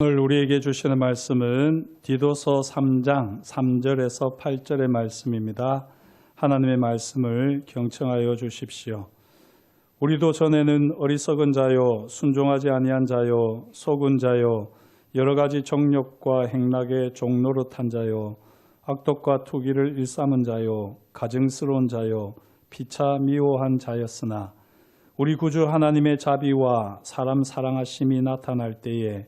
오늘 우리에게 주시는 말씀은 디도서 3장 3절에서 8절의 말씀입니다. 하나님의 말씀을 경청하여 주십시오. 우리도 전에는 어리석은 자요, 순종하지 아니한 자요, 속은 자요, 여러 가지 정욕과 행락의 종노릇한 자요, 악독과 투기를 일삼은 자요, 가증스러운 자요, 피차 미워한 자였으나 우리 구주 하나님의 자비와 사람 사랑하심이 나타날 때에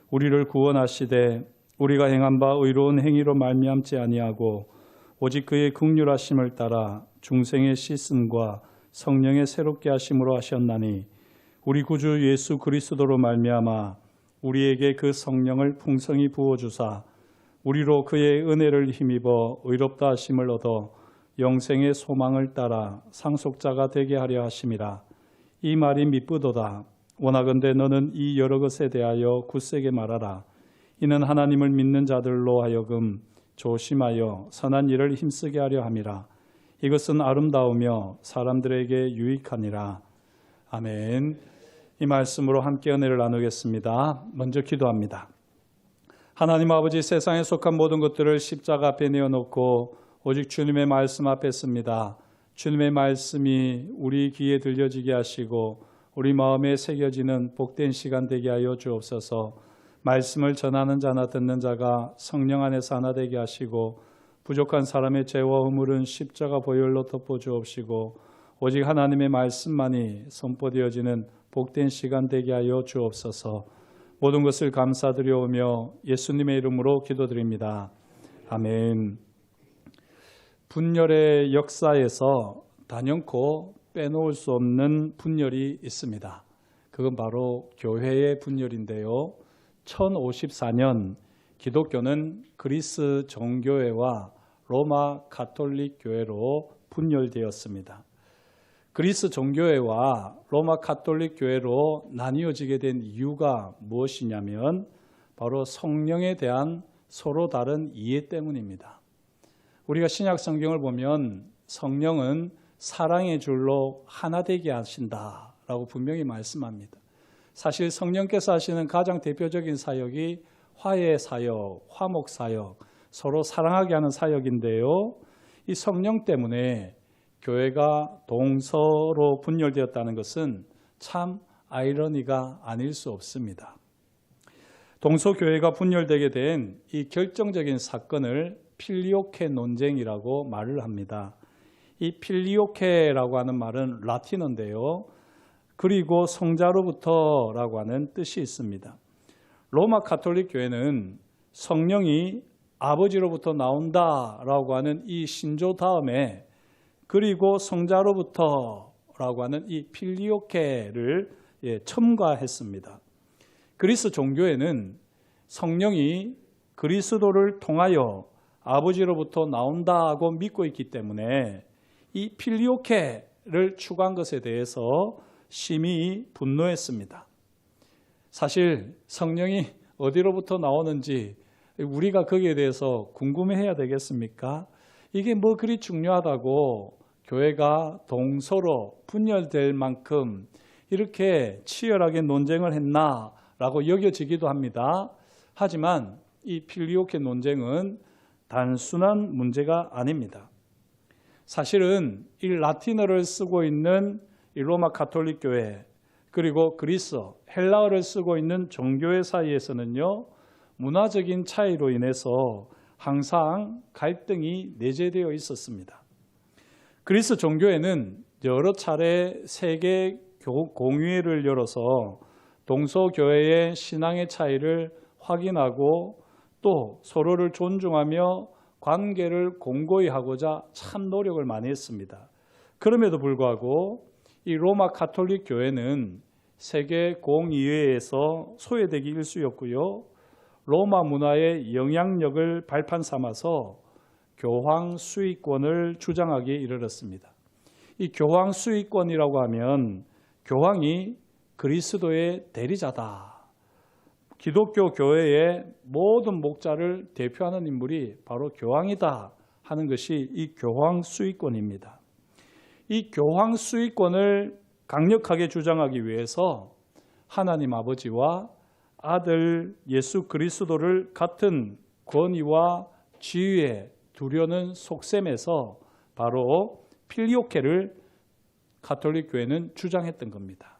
우리를 구원하시되 우리가 행한 바 의로운 행위로 말미암지 아니하고 오직 그의 긍휼하심을 따라 중생의 씻음과 성령의 새롭게 하심으로 하셨나니 우리 구주 예수 그리스도로 말미암아 우리에게 그 성령을 풍성히 부어주사 우리로 그의 은혜를 힘입어 의롭다 하심을 얻어 영생의 소망을 따라 상속자가 되게 하려 하심이라. 이 말이 미쁘도다. 원하건대 너는 이 여러 것에 대하여 굳세게 말하라. 이는 하나님을 믿는 자들로 하여금 조심하여 선한 일을 힘쓰게 하려 함이라. 이것은 아름다우며 사람들에게 유익하니라. 아멘. 이 말씀으로 함께 은혜를 나누겠습니다. 먼저 기도합니다. 하나님 아버지, 세상에 속한 모든 것들을 십자가 앞에 내어놓고 오직 주님의 말씀 앞에 씁니다. 주님의 말씀이 우리 귀에 들려지게 하시고 우리 마음에 새겨지는 복된 시간 되게 하여 주옵소서. 말씀을 전하는 자나 듣는 자가 성령 안에서 하나 되게 하시고 부족한 사람의 죄와 허물은 십자가 보혈로 덮어 주옵시고 오직 하나님의 말씀만이 선포되어지는 복된 시간 되게 하여 주옵소서. 모든 것을 감사드려오며 예수님의 이름으로 기도드립니다. 아멘. 분열의 역사에서 단연코 빼놓을 수 없는 분열이 있습니다. 그건 바로 교회의 분열인데요. 1054년 기독교는 그리스 정교회와 로마 가톨릭 교회로 분열되었습니다. 그리스 정교회와 로마 가톨릭 교회로 나뉘어지게 된 이유가 무엇이냐면 바로 성령에 대한 서로 다른 이해 때문입니다. 우리가 신약 성경을 보면 성령은 사랑의 줄로 하나 되게 하신다라고 분명히 말씀합니다. 사실 성령께서 하시는 가장 대표적인 사역이 화해 사역, 화목 사역, 서로 사랑하게 하는 사역인데요. 이 성령 때문에 교회가 동서로 분열되었다는 것은 참 아이러니가 아닐 수 없습니다. 동서교회가 분열되게 된 이 결정적인 사건을 필리오케 논쟁이라고 말을 합니다. 이 필리오케라고 하는 말은 라틴어인데요. 그리고 성자로부터라고 하는 뜻이 있습니다. 로마 가톨릭 교회는 성령이 아버지로부터 나온다라고 하는 이 신조 다음에 그리고 성자로부터라고 하는 이 필리오케를 첨가했습니다. 그리스 종교에는 성령이 그리스도를 통하여 아버지로부터 나온다고 믿고 있기 때문에 이 필리오케를 추가한 것에 대해서 심히 분노했습니다. 사실 성령이 어디로부터 나오는지 우리가 거기에 대해서 궁금해해야 되겠습니까? 이게 뭐 그리 중요하다고 교회가 동서로 분열될 만큼 이렇게 치열하게 논쟁을 했나라고 여겨지기도 합니다. 하지만 이 필리오케 논쟁은 단순한 문제가 아닙니다. 사실은 이 라틴어를 쓰고 있는 이 로마 가톨릭 교회 그리고 그리스, 헬라어를 쓰고 있는 종교회 사이에서는요, 문화적인 차이로 인해서 항상 갈등이 내재되어 있었습니다. 그리스 종교회는 여러 차례 세계 공의회를 열어서 동서교회의 신앙의 차이를 확인하고 또 서로를 존중하며 관계를 공고히 하고자 참 노력을 많이 했습니다. 그럼에도 불구하고 이 로마 가톨릭 교회는 세계 공의회에서 소외되기 일쑤였고요. 로마 문화의 영향력을 발판 삼아서 교황 수의권을 주장하기에 이르렀습니다. 이 교황 수의권이라고 하면 교황이 그리스도의 대리자다. 기독교 교회의 모든 목자를 대표하는 인물이 바로 교황이다 하는 것이 이 교황 수의권입니다. 이 교황 수의권을 강력하게 주장하기 위해서 하나님 아버지와 아들 예수 그리스도를 같은 권위와 지위에 두려는 속셈에서 바로 필리오케를 가톨릭 교회는 주장했던 겁니다.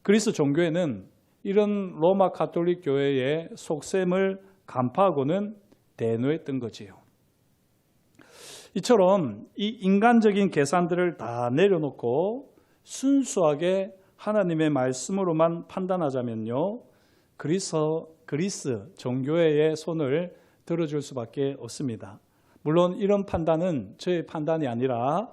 그리스 종교에는 이런 로마 가톨릭 교회의 속셈을 간파하고는 대노했던 거지요. 이처럼 이 인간적인 계산들을 다 내려놓고 순수하게 하나님의 말씀으로만 판단하자면요, 그리스 정교회의 손을 들어줄 수밖에 없습니다. 물론 이런 판단은 저의 판단이 아니라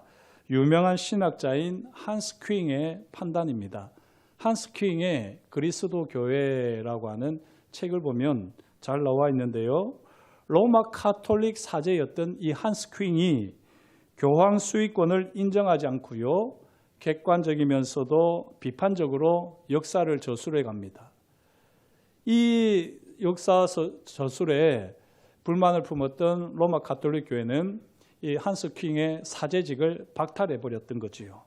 유명한 신학자인 한스 퀼잉의 판단입니다. 한스 퀼잉의 그리스도 교회라고 하는 책을 보면 잘 나와 있는데요. 로마 카톨릭 사제였던 이 한스 퀼잉이 교황 수익권을 인정하지 않고요, 객관적이면서도 비판적으로 역사를 저술해 갑니다. 이 역사 저술에 불만을 품었던 로마 가톨릭 교회는 이 한스 퀼잉의 사제직을 박탈해 버렸던 거지요.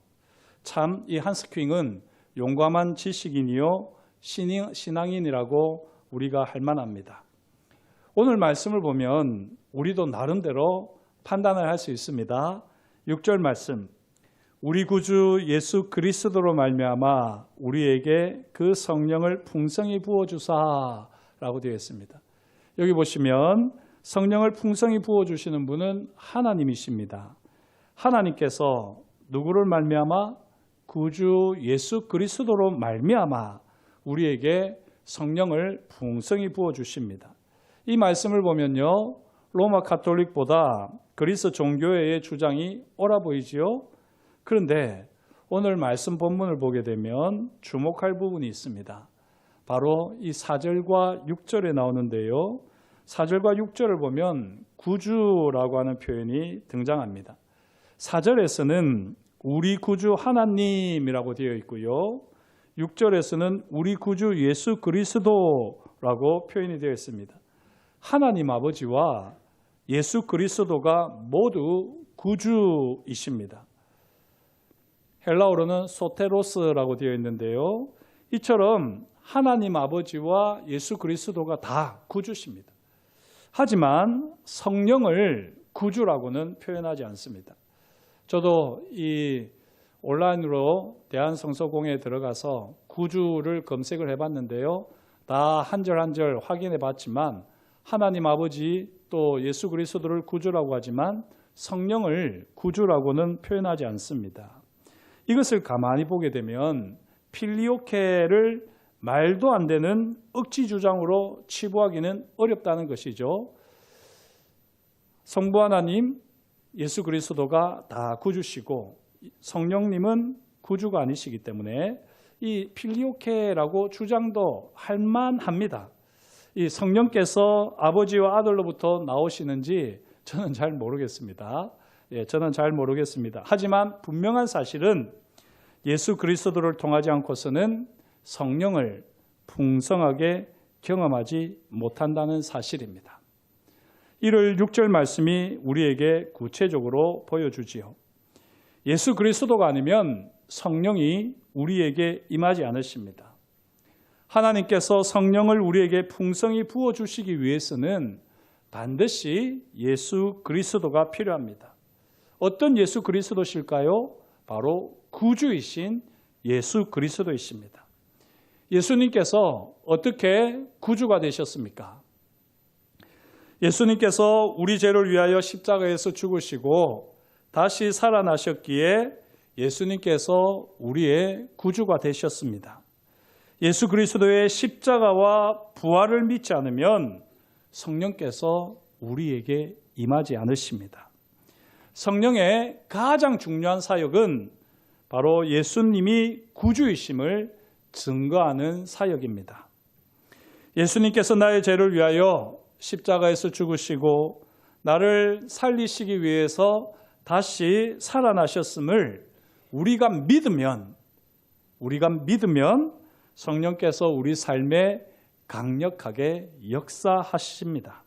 참 이 한스 퀼잉은 용감한 지식인이요 신앙인이라고 우리가 할 만합니다. 오늘 말씀을 보면 우리도 나름대로 판단을 할 수 있습니다. 6절 말씀, 우리 구주 예수 그리스도로 말미암아 우리에게 그 성령을 풍성히 부어주사라고 되어 있습니다. 여기 보시면 성령을 풍성히 부어주시는 분은 하나님이십니다. 하나님께서 누구를 말미암아? 구주 예수 그리스도로 말미암아 우리에게 성령을 풍성히 부어주십니다. 이 말씀을 보면요, 로마 가톨릭보다 그리스 종교회의 주장이 옳아 보이지요. 그런데 오늘 말씀 본문을 보게 되면 주목할 부분이 있습니다. 바로 이 4절과 6절에 나오는데요. 4절과 6절을 보면 구주라고 하는 표현이 등장합니다. 4절에서는 우리 구주 하나님이라고 되어 있고요. 6절에서는 우리 구주 예수 그리스도라고 표현이 되어 있습니다. 하나님 아버지와 예수 그리스도가 모두 구주이십니다. 헬라어로는 소테로스라고 되어 있는데요. 이처럼 하나님 아버지와 예수 그리스도가 다 구주십니다. 하지만 성령을 구주라고는 표현하지 않습니다. 저도 이 온라인으로 대한성서공회에 들어가서 구주를 검색을 해봤는데요. 다 한 절 한 절 확인해 봤지만 하나님 아버지 또 예수 그리스도를 구주라고 하지만 성령을 구주라고는 표현하지 않습니다. 이것을 가만히 보게 되면 필리오케를 말도 안 되는 억지 주장으로 치부하기는 어렵다는 것이죠. 성부 하나님, 예수 그리스도가 다 구주시고 성령님은 구주가 아니시기 때문에 이 필리오케라고 주장도 할 만합니다. 이 성령께서 아버지와 아들로부터 나오시는지 저는 잘 모르겠습니다. 저는 잘 모르겠습니다. 하지만 분명한 사실은 예수 그리스도를 통하지 않고서는 성령을 풍성하게 경험하지 못한다는 사실입니다. 이를 6절 말씀이 우리에게 구체적으로 보여주지요. 예수 그리스도가 아니면 성령이 우리에게 임하지 않으십니다. 하나님께서 성령을 우리에게 풍성히 부어주시기 위해서는 반드시 예수 그리스도가 필요합니다. 어떤 예수 그리스도실까요? 바로 구주이신 예수 그리스도이십니다. 예수님께서 어떻게 구주가 되셨습니까? 예수님께서 우리 죄를 위하여 십자가에서 죽으시고 다시 살아나셨기에 예수님께서 우리의 구주가 되셨습니다. 예수 그리스도의 십자가와 부활을 믿지 않으면 성령께서 우리에게 임하지 않으십니다. 성령의 가장 중요한 사역은 바로 예수님이 구주이심을 증거하는 사역입니다. 예수님께서 나의 죄를 위하여 십자가에서 죽으시고 나를 살리시기 위해서 다시 살아나셨음을 우리가 믿으면 성령께서 우리 삶에 강력하게 역사하십니다.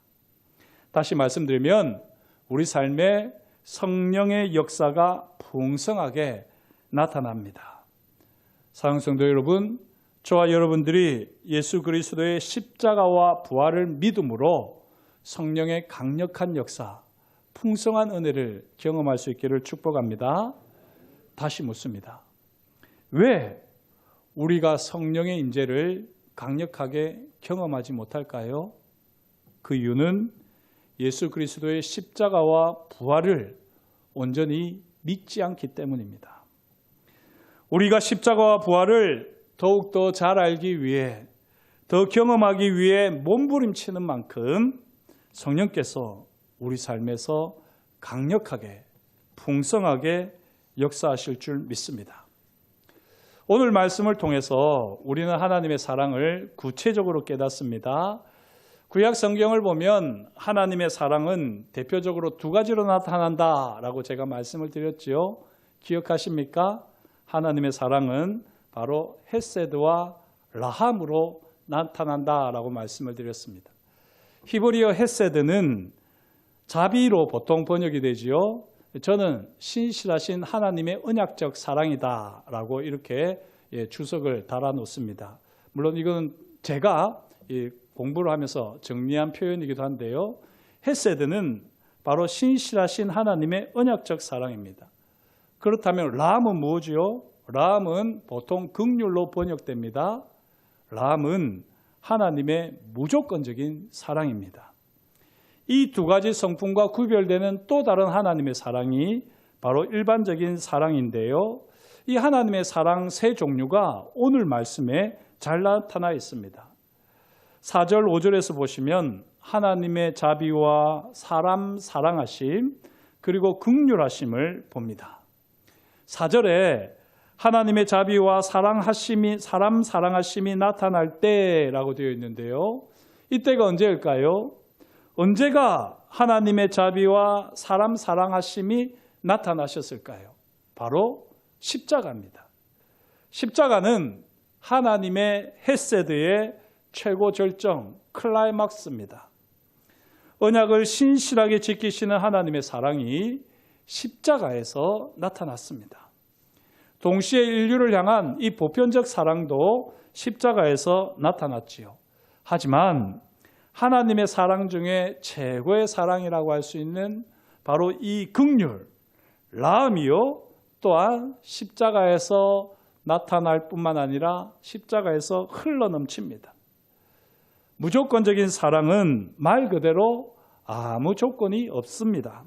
다시 말씀드리면 우리 삶에 성령의 역사가 풍성하게 나타납니다. 사랑하는 성도 여러분, 저와 여러분들이 예수 그리스도의 십자가와 부활을 믿음으로 성령의 강력한 역사, 풍성한 은혜를 경험할 수 있기를 축복합니다. 다시 묻습니다. 왜 우리가 성령의 임재를 강력하게 경험하지 못할까요? 그 이유는 예수 그리스도의 십자가와 부활을 온전히 믿지 않기 때문입니다. 우리가 십자가와 부활을 더욱더 잘 알기 위해, 더 경험하기 위해 몸부림치는 만큼 성령께서 우리 삶에서 강력하게, 풍성하게 역사하실 줄 믿습니다. 오늘 말씀을 통해서 우리는 하나님의 사랑을 구체적으로 깨닫습니다. 구약 성경을 보면 하나님의 사랑은 대표적으로 두 가지로 나타난다라고 제가 말씀을 드렸지요. 기억하십니까? 하나님의 사랑은 바로 헤세드와 라함으로 나타난다라고 말씀을 드렸습니다. 히브리어 헤세드는 자비로 보통 번역이 되지요. 저는 신실하신 하나님의 언약적 사랑이다라고 이렇게 주석을 달아놓습니다. 물론 이건 제가 공부를 하면서 정리한 표현이기도 한데요. 헤세드는 바로 신실하신 하나님의 언약적 사랑입니다. 그렇다면 라함은 뭐지요? 라함은 보통 긍휼로 번역됩니다. 라함은 하나님의 무조건적인 사랑입니다. 이 두 가지 성품과 구별되는 또 다른 하나님의 사랑이 바로 일반적인 사랑인데요. 이 하나님의 사랑 세 종류가 오늘 말씀에 잘 나타나 있습니다. 4절, 5절에서 보시면 하나님의 자비와 사람 사랑하심, 그리고 긍휼하심을 봅니다. 4절에 하나님의 자비와 사람 사랑하심이 나타날 때라고 되어 있는데요. 이때가 언제일까요? 언제가 하나님의 자비와 사람 사랑하심이 나타나셨을까요? 바로 십자가입니다. 십자가는 하나님의 헤세드의 최고 절정, 클라이막스입니다. 언약을 신실하게 지키시는 하나님의 사랑이 십자가에서 나타났습니다. 동시에 인류를 향한 이 보편적 사랑도 십자가에서 나타났지요. 하지만 하나님의 사랑 중에 최고의 사랑이라고 할 수 있는 바로 이 긍휼, 라함이요, 또한 십자가에서 나타날 뿐만 아니라 십자가에서 흘러넘칩니다. 무조건적인 사랑은 말 그대로 아무 조건이 없습니다.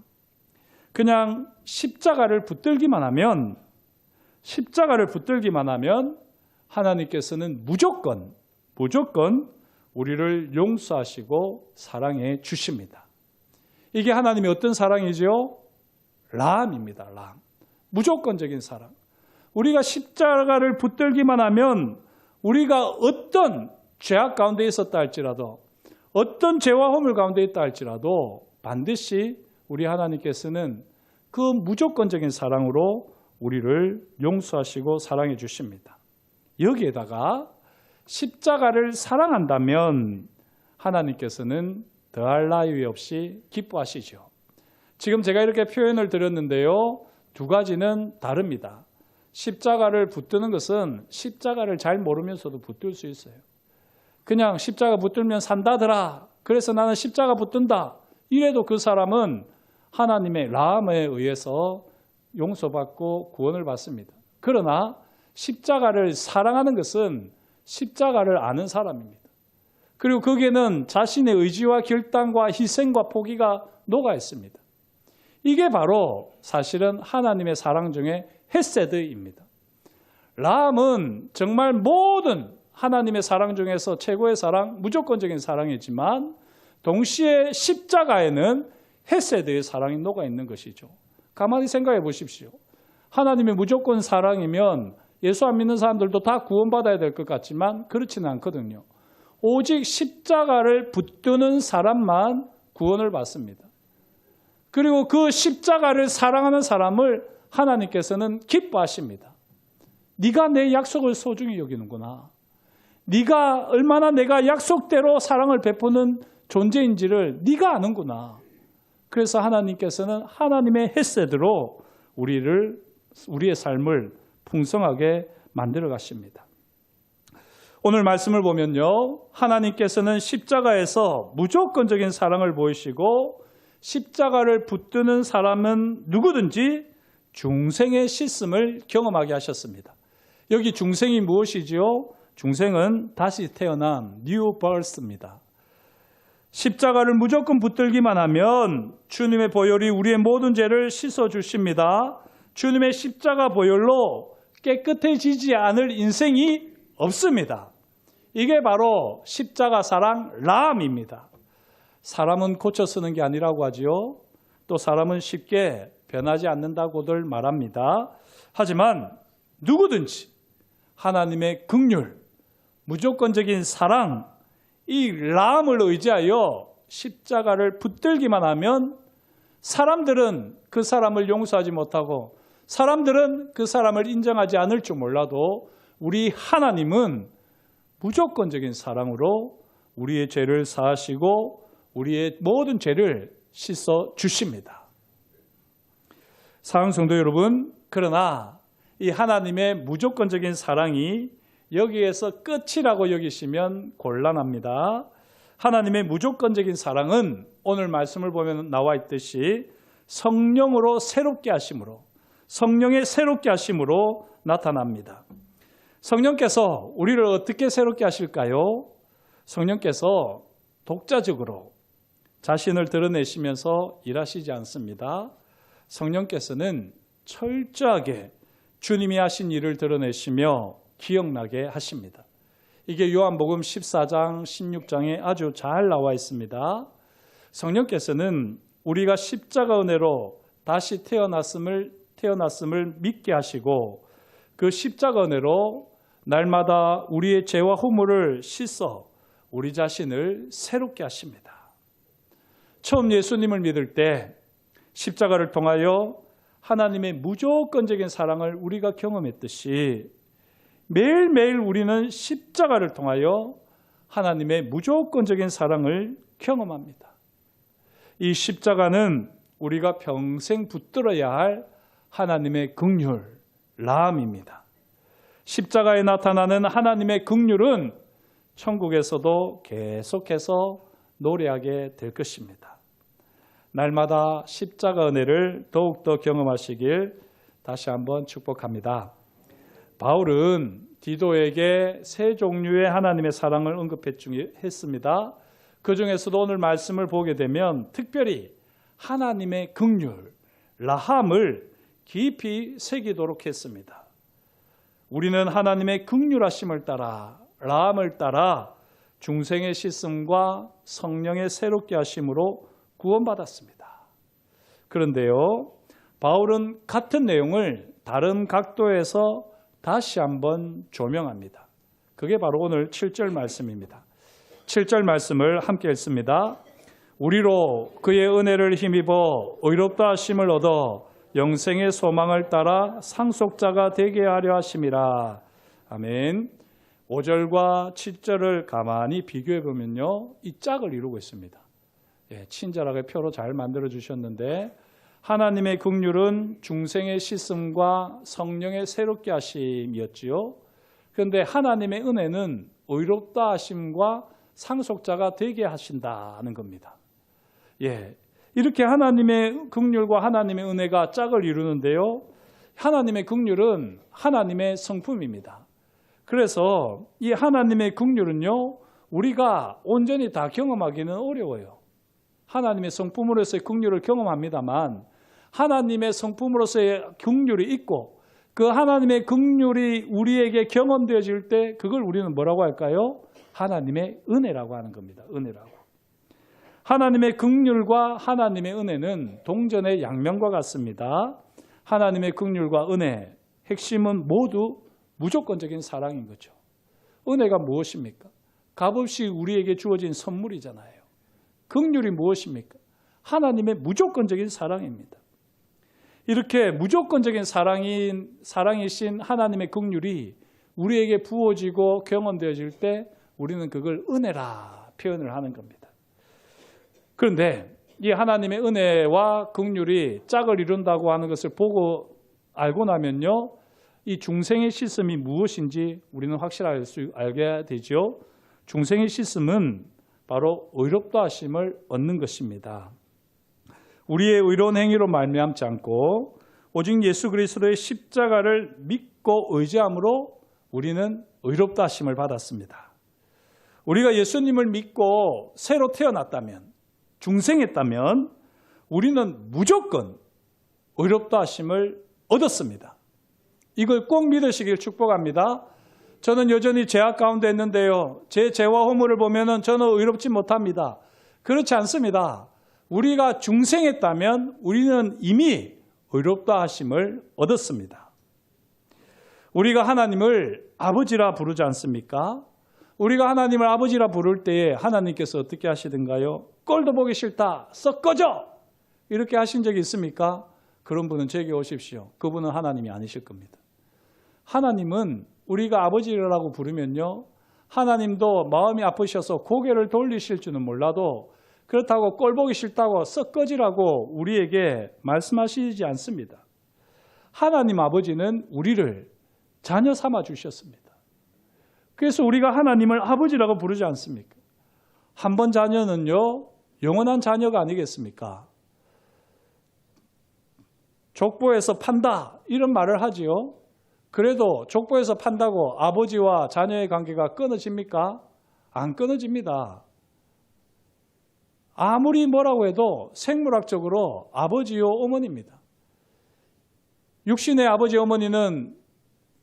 그냥 십자가를 붙들기만 하면 하나님께서는 무조건 우리를 용서하시고 사랑해 주십니다. 이게 하나님의 어떤 사랑이죠? 라함입니다. 라함. 무조건적인 사랑. 우리가 십자가를 붙들기만 하면 우리가 어떤 죄악 가운데 있었다 할지라도, 어떤 죄와 허물 가운데 있다 할지라도 반드시 우리 하나님께서는 그 무조건적인 사랑으로 우리를 용서하시고 사랑해 주십니다. 여기에다가 십자가를 사랑한다면 하나님께서는 더할 나위 없이 기뻐하시죠. 지금 제가 이렇게 표현을 드렸는데요. 두 가지는 다릅니다. 십자가를 붙드는 것은 십자가를 잘 모르면서도 붙들 수 있어요. 그냥 십자가 붙들면 산다더라. 그래서 나는 십자가 붙든다. 이래도 그 사람은 하나님의 라함에 의해서 용서받고 구원을 받습니다. 그러나 십자가를 사랑하는 것은 십자가를 아는 사람입니다. 그리고 거기에는 자신의 의지와 결단과 희생과 포기가 녹아 있습니다. 이게 바로 사실은 하나님의 사랑 중에 헤세드입니다. 라함은 정말 모든 하나님의 사랑 중에서 최고의 사랑, 무조건적인 사랑이지만 동시에 십자가에는 헤세드의 사랑이 녹아 있는 것이죠. 가만히 생각해 보십시오. 하나님의 무조건 사랑이면 예수 안 믿는 사람들도 다 구원받아야 될 것 같지만 그렇지는 않거든요. 오직 십자가를 붙드는 사람만 구원을 받습니다. 그리고 그 십자가를 사랑하는 사람을 하나님께서는 기뻐하십니다. 네가 내 약속을 소중히 여기는구나. 네가 얼마나 내가 약속대로 사랑을 베푸는 존재인지를 네가 아는구나. 그래서 하나님께서는 하나님의 헤세드로 우리의 삶을 풍성하게 만들어 가십니다. 오늘 말씀을 보면요, 하나님께서는 십자가에서 무조건적인 사랑을 보이시고 십자가를 붙드는 사람은 누구든지 중생의 씻음을 경험하게 하셨습니다. 여기 중생이 무엇이지요? 중생은 다시 태어난 뉴 버스입니다. 십자가를 무조건 붙들기만 하면 주님의 보혈이 우리의 모든 죄를 씻어주십니다. 주님의 십자가 보혈로 깨끗해지지 않을 인생이 없습니다. 이게 바로 십자가 사랑 라함입니다. 사람은 고쳐 쓰는 게 아니라고 하지요. 또 사람은 쉽게 변하지 않는다고들 말합니다. 하지만 누구든지 하나님의 긍휼, 무조건적인 사랑, 이 라함을 의지하여 십자가를 붙들기만 하면 사람들은 그 사람을 용서하지 못하고 사람들은 그 사람을 인정하지 않을 줄 몰라도 우리 하나님은 무조건적인 사랑으로 우리의 죄를 사하시고 우리의 모든 죄를 씻어 주십니다. 사랑하는 성도 여러분, 그러나 이 하나님의 무조건적인 사랑이 여기에서 끝이라고 여기시면 곤란합니다. 하나님의 무조건적인 사랑은 오늘 말씀을 보면 나와 있듯이 성령으로 새롭게 하심으로, 성령의 새롭게 하심으로 나타납니다. 성령께서 우리를 어떻게 새롭게 하실까요? 성령께서 독자적으로 자신을 드러내시면서 일하시지 않습니다. 성령께서는 철저하게 주님이 하신 일을 드러내시며 기억나게 하십니다. 이게 요한복음 14장, 16장에 아주 잘 나와 있습니다. 성령께서는 우리가 십자가 은혜로 다시 태어났음을 믿게 하시고 그 십자가 은혜로 날마다 우리의 죄와 허물을 씻어 우리 자신을 새롭게 하십니다. 처음 예수님을 믿을 때 십자가를 통하여 하나님의 무조건적인 사랑을 우리가 경험했듯이 매일매일 우리는 십자가를 통하여 하나님의 무조건적인 사랑을 경험합니다. 이 십자가는 우리가 평생 붙들어야 할 하나님의 긍휼, 라함입니다. 십자가에 나타나는 하나님의 긍휼은 천국에서도 계속해서 노래하게 될 것입니다. 날마다 십자가 은혜를 더욱더 경험하시길 다시 한번 축복합니다. 바울은 디도에게 세 종류의 하나님의 사랑을 언급했습니다. 그 중에서도 오늘 말씀을 보게 되면 특별히 하나님의 긍휼, 라함을 깊이 새기도록 했습니다. 우리는 하나님의 긍휼하심을 따라, 라함을 따라 중생의 씻음과 성령의 새롭게 하심으로 구원받았습니다. 그런데요, 바울은 같은 내용을 다른 각도에서 다시 한번 조명합니다. 그게 바로 오늘 7절 말씀입니다. 7절 말씀을 함께 읽습니다. 우리로 그의 은혜를 힘입어 의롭다 하심을 얻어 영생의 소망을 따라 상속자가 되게 하려 하심이라. 아멘. 5절과 7절을 가만히 비교해 보면요, 이 짝을 이루고 있습니다. 친절하게 표로 잘 만들어 주셨는데 하나님의 긍휼은 중생의 씻음과 성령의 새롭게 하심이었지요. 그런데 하나님의 은혜는 의롭다 하심과 상속자가 되게 하신다는 겁니다. 이렇게 하나님의 긍휼과 하나님의 은혜가 짝을 이루는데요, 하나님의 긍휼은 하나님의 성품입니다. 그래서 이 하나님의 긍휼은요, 우리가 온전히 다 경험하기는 어려워요. 하나님의 성품으로서의 긍휼을 경험합니다만 하나님의 성품으로서의 긍휼이 있고 그 하나님의 긍휼이 우리에게 경험되어질 때 그걸 우리는 뭐라고 할까요? 하나님의 은혜라고 하는 겁니다. 은혜라고. 하나님의 긍휼과 하나님의 은혜는 동전의 양면과 같습니다. 하나님의 긍휼과 은혜, 핵심은 모두 무조건적인 사랑인 거죠. 은혜가 무엇입니까? 값없이 우리에게 주어진 선물이잖아요. 긍휼이 무엇입니까? 하나님의 무조건적인 사랑입니다. 이렇게 무조건적인 사랑이신 하나님의 긍휼이 우리에게 부어지고 경험되어질 때 우리는 그걸 은혜라 표현을 하는 겁니다. 그런데 이 하나님의 은혜와 긍휼이 짝을 이룬다고 하는 것을 보고 알고 나면요, 이 중생의 씻음이 무엇인지 우리는 확실히 알게 되죠. 중생의 씻음은 바로 의롭다 하심을 얻는 것입니다. 우리의 의로운 행위로 말미암지 않고 오직 예수 그리스도의 십자가를 믿고 의지함으로 우리는 의롭다 하심을 받았습니다. 우리가 예수님을 믿고 새로 태어났다면, 중생했다면 우리는 무조건 의롭다 하심을 얻었습니다. 이걸 꼭 믿으시길 축복합니다. 저는 여전히 죄악 가운데 있는데요, 제 죄와 허물을 보면 저는 의롭지 못합니다. 그렇지 않습니다. 우리가 중생했다면 우리는 이미 의롭다 하심을 얻었습니다. 우리가 하나님을 아버지라 부르지 않습니까? 우리가 하나님을 아버지라 부를 때에 하나님께서 어떻게 하시던가요? 꼴도 보기 싫다, 썩 꺼져! 이렇게 하신 적이 있습니까? 그런 분은 제게 오십시오. 그분은 하나님이 아니실 겁니다. 하나님은 우리가 아버지라고 부르면요, 하나님도 마음이 아프셔서 고개를 돌리실 줄은 몰라도 그렇다고 꼴 보기 싫다고 썩 꺼지라고 우리에게 말씀하시지 않습니다. 하나님 아버지는 우리를 자녀 삼아 주셨습니다. 그래서 우리가 하나님을 아버지라고 부르지 않습니까? 한 번 자녀는요, 영원한 자녀가 아니겠습니까? 족보에서 판다 이런 말을 하지요. 그래도 족보에서 판다고 아버지와 자녀의 관계가 끊어집니까? 안 끊어집니다. 아무리 뭐라고 해도 생물학적으로 아버지요 어머니입니다. 육신의 아버지 어머니는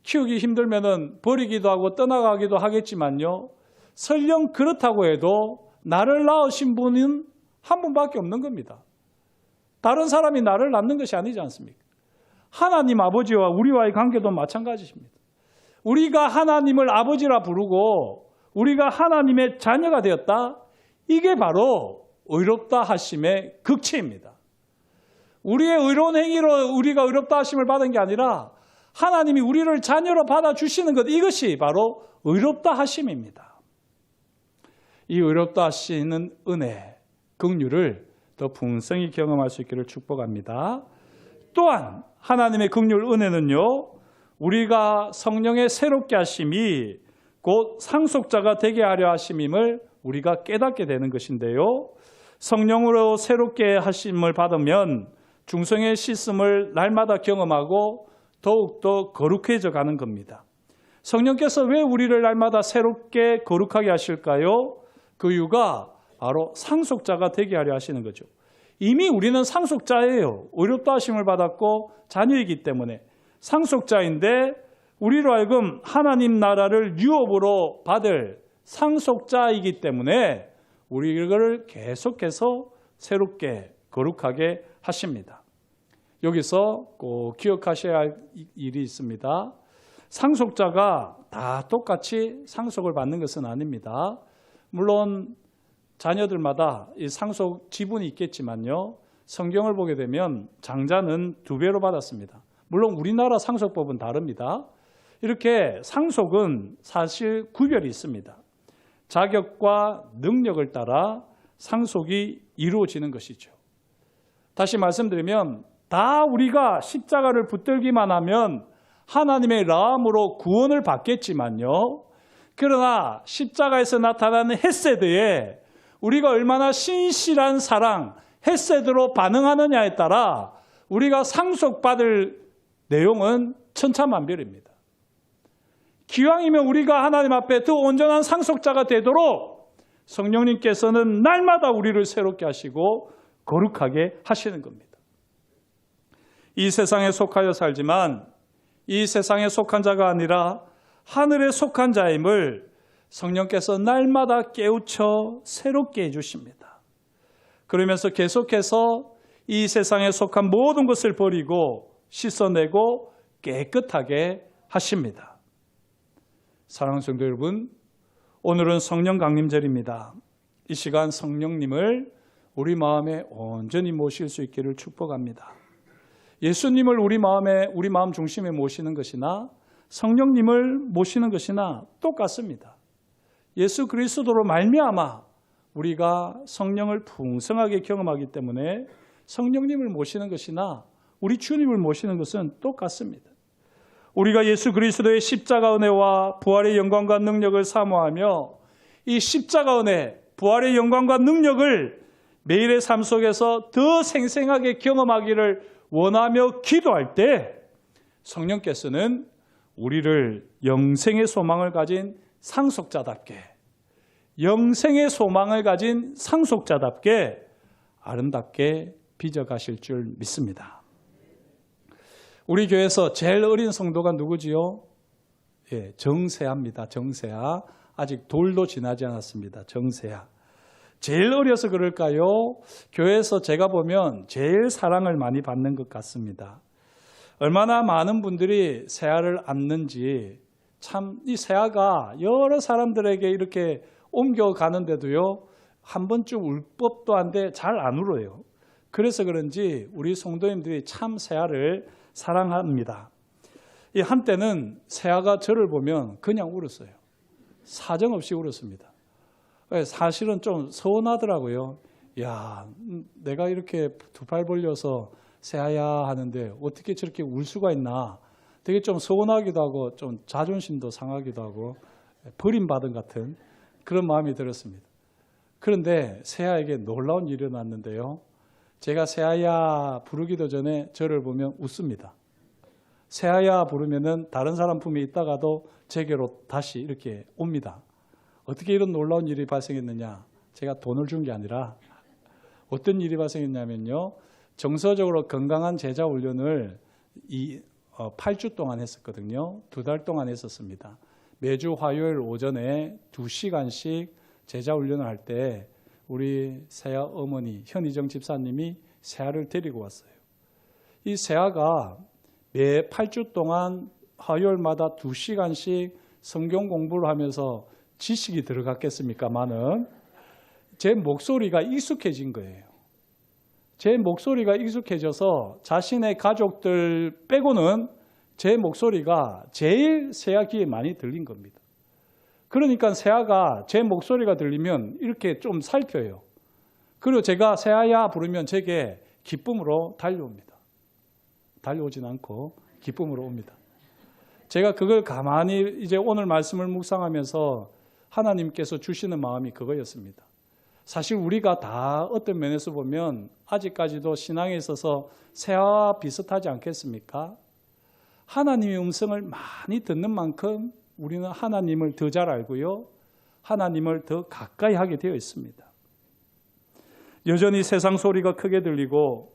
키우기 힘들면은 버리기도 하고 떠나가기도 하겠지만요, 설령 그렇다고 해도 나를 낳으신 분은 한 분밖에 없는 겁니다. 다른 사람이 나를 낳는 것이 아니지 않습니까? 하나님 아버지와 우리와의 관계도 마찬가지입니다. 우리가 하나님을 아버지라 부르고 우리가 하나님의 자녀가 되었다, 이게 바로 의롭다 하심의 극치입니다. 우리의 의로운 행위로 우리가 의롭다 하심을 받은 게 아니라 하나님이 우리를 자녀로 받아주시는 것, 이것이 바로 의롭다 하심입니다. 이 의롭다 하시는 은혜, 긍휼을 더 풍성히 경험할 수 있기를 축복합니다. 또한 하나님의 긍휼 은혜는요, 우리가 성령의 새롭게 하심이 곧 상속자가 되게 하려 하심임을 우리가 깨닫게 되는 것인데요, 성령으로 새롭게 하심을 받으면 중생의 씻음을 날마다 경험하고 더욱더 거룩해져 가는 겁니다. 성령께서 왜 우리를 날마다 새롭게 거룩하게 하실까요? 그 이유가 바로 상속자가 되게 하려 하시는 거죠. 이미 우리는 상속자예요. 의롭다 하심을 받았고 자녀이기 때문에 상속자인데, 우리로 하여금 하나님 나라를 유업으로 받을 상속자이기 때문에 우리를 계속해서 새롭게 거룩하게 하십니다. 여기서 꼭 기억하셔야 할 일이 있습니다. 상속자가 다 똑같이 상속을 받는 것은 아닙니다. 물론 자녀들마다 이 상속 지분이 있겠지만요, 성경을 보게 되면 장자는 2배로 받았습니다. 물론 우리나라 상속법은 다릅니다. 이렇게 상속은 사실 구별이 있습니다. 자격과 능력을 따라 상속이 이루어지는 것이죠. 다시 말씀드리면 다 우리가 십자가를 붙들기만 하면 하나님의 라함으로 구원을 받겠지만요, 그러나 십자가에서 나타나는 헤세드에 우리가 얼마나 신실한 사랑, 헤세드로 반응하느냐에 따라 우리가 상속받을 내용은 천차만별입니다. 기왕이면 우리가 하나님 앞에 더 온전한 상속자가 되도록 성령님께서는 날마다 우리를 새롭게 하시고 거룩하게 하시는 겁니다. 이 세상에 속하여 살지만 이 세상에 속한 자가 아니라 하늘에 속한 자임을 성령께서 날마다 깨우쳐 새롭게 해주십니다. 그러면서 계속해서 이 세상에 속한 모든 것을 버리고 씻어내고 깨끗하게 하십니다. 사랑하는 성도 여러분, 오늘은 성령 강림절입니다. 이 시간 성령님을 우리 마음에 온전히 모실 수 있기를 축복합니다. 예수님을 우리 마음 중심에 모시는 것이나 성령님을 모시는 것이나 똑같습니다. 예수 그리스도로 말미암아 우리가 성령을 풍성하게 경험하기 때문에 성령님을 모시는 것이나 우리 주님을 모시는 것은 똑같습니다. 우리가 예수 그리스도의 십자가 은혜와 부활의 영광과 능력을 사모하며 이 십자가 은혜, 부활의 영광과 능력을 매일의 삶 속에서 더 생생하게 경험하기를 원하며 기도할 때 성령께서는 우리를 영생의 소망을 가진 상속자답게, 영생의 소망을 가진 상속자답게 아름답게 빚어가실 줄 믿습니다. 우리 교회에서 제일 어린 성도가 누구지요? 예, 정세아입니다. 정세아. 아직 돌도 지나지 않았습니다. 정세아. 제일 어려서 그럴까요? 교회에서 제가 보면 제일 사랑을 많이 받는 것 같습니다. 얼마나 많은 분들이 세아를 안는지, 참 이 세아가 여러 사람들에게 이렇게 옮겨가는데도요, 한 번쯤 울 법도 한데 잘 안 울어요. 그래서 그런지 우리 성도님들이 참 세아를 사랑합니다. 이 한때는 세아가 저를 보면 그냥 울었어요. 사정없이 울었습니다. 사실은 좀 서운하더라고요. 야, 내가 이렇게 두 팔 벌려서 세아야 하는데 어떻게 저렇게 울 수가 있나. 되게 좀 서운하기도 하고 좀 자존심도 상하기도 하고 버림받은 같은 그런 마음이 들었습니다. 그런데 세아에게 놀라운 일이 일어났는데요. 제가 세아야 부르기도 전에 저를 보면 웃습니다. 세아야 부르면은 다른 사람 품에 있다가도 제게로 다시 이렇게 옵니다. 어떻게 이런 놀라운 일이 발생했느냐? 제가 돈을 준 게 아니라 어떤 일이 발생했냐면요. 정서적으로 건강한 제자 훈련을 8주 동안 했었거든요. 2달 동안 했었습니다. 매주 화요일 오전에 2시간씩 제자 훈련을 할 때 우리 세아 어머니 현희정 집사님이 세아를 데리고 왔어요. 이 세아가 매 8주 동안 화요일마다 2시간씩 성경 공부를 하면서 지식이 들어갔겠습니까마는 제 목소리가 익숙해진 거예요. 제 목소리가 익숙해져서 자신의 가족들 빼고는 제 목소리가 제일 세아 귀에 많이 들린 겁니다. 그러니까 세아가 제 목소리가 들리면 이렇게 좀 살펴요. 그리고 제가 세아야 부르면 제게 기쁨으로 달려옵니다. 달려오진 않고 기쁨으로 옵니다. 제가 그걸 가만히 이제 오늘 말씀을 묵상하면서 하나님께서 주시는 마음이 그거였습니다. 사실 우리가 다 어떤 면에서 보면 아직까지도 신앙에 있어서 세아와 비슷하지 않겠습니까? 하나님의 음성을 많이 듣는 만큼 우리는 하나님을 더 잘 알고요. 하나님을 더 가까이 하게 되어 있습니다. 여전히 세상 소리가 크게 들리고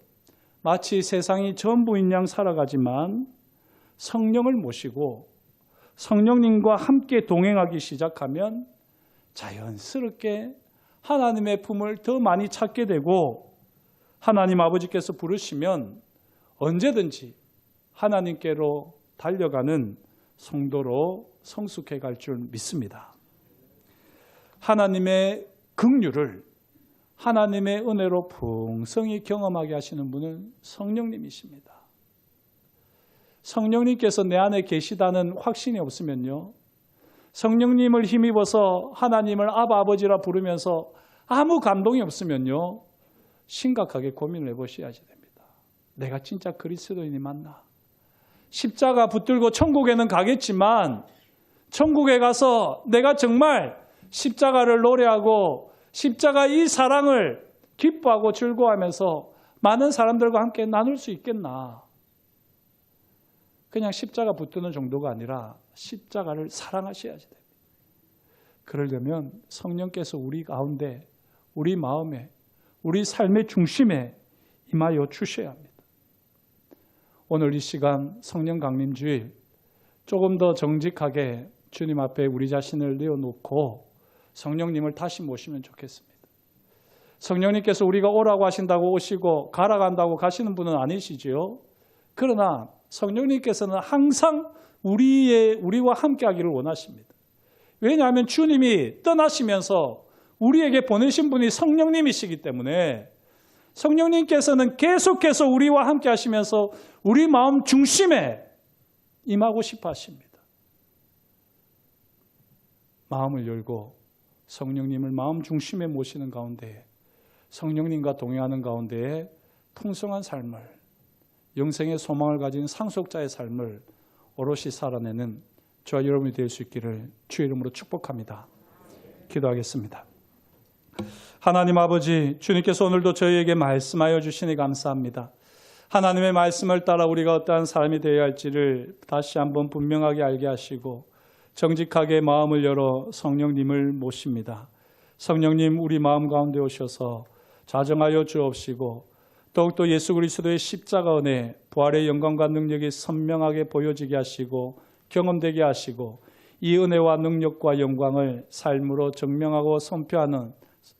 마치 세상이 전부인 양 살아가지만 성령을 모시고 성령님과 함께 동행하기 시작하면 자연스럽게 하나님의 품을 더 많이 찾게 되고 하나님 아버지께서 부르시면 언제든지 하나님께로 달려가는 성도로 성숙해 갈 줄 믿습니다. 하나님의 긍휼을 하나님의 은혜로 풍성히 경험하게 하시는 분은 성령님이십니다. 성령님께서 내 안에 계시다는 확신이 없으면요. 성령님을 힘입어서 하나님을 아바 아버지라 부르면서 아무 감동이 없으면요. 심각하게 고민을 해보셔야지 됩니다. 내가 진짜 그리스도인이 맞나? 십자가 붙들고 천국에는 가겠지만 천국에 가서 내가 정말 십자가를 노래하고 십자가 이 사랑을 기뻐하고 즐거워하면서 많은 사람들과 함께 나눌 수 있겠나? 그냥 십자가 붙드는 정도가 아니라 십자가를 사랑하셔야지 됩니다. 그러려면 성령께서 우리 가운데, 우리 마음에, 우리 삶의 중심에 임하여 주셔야 합니다. 오늘 이 시간 성령 강림주일 조금 더 정직하게 주님 앞에 우리 자신을 내어놓고 성령님을 다시 모시면 좋겠습니다. 성령님께서 우리가 오라고 하신다고 오시고 가라 간다고 가시는 분은 아니시지요. 그러나 성령님께서는 항상 우리와 함께 하기를 원하십니다. 왜냐하면 주님이 떠나시면서 우리에게 보내신 분이 성령님이시기 때문에 성령님께서는 계속해서 우리와 함께 하시면서 우리 마음 중심에 임하고 싶어 하십니다. 마음을 열고 성령님을 마음 중심에 모시는 가운데 성령님과 동행하는 가운데 풍성한 삶을 영생의 소망을 가진 상속자의 삶을 오롯이 살아내는 저와 여러분이 될 수 있기를 주의 이름으로 축복합니다. 기도하겠습니다. 하나님 아버지, 주님께서 오늘도 저희에게 말씀하여 주시니 감사합니다. 하나님의 말씀을 따라 우리가 어떠한 사람이 되어야 할지를 다시 한번 분명하게 알게 하시고 정직하게 마음을 열어 성령님을 모십니다. 성령님, 우리 마음 가운데 오셔서 자정하여 주옵시고 더욱더 예수 그리스도의 십자가 은혜, 부활의 영광과 능력이 선명하게 보여지게 하시고 경험되게 하시고 이 은혜와 능력과 영광을 삶으로 증명하고 선포하는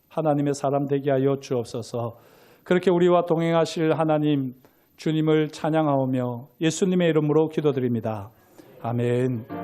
하나님의 사람 되게 하여 주옵소서. 그렇게 우리와 동행하실 하나님, 주님을 찬양하오며 예수님의 이름으로 기도드립니다. 아멘.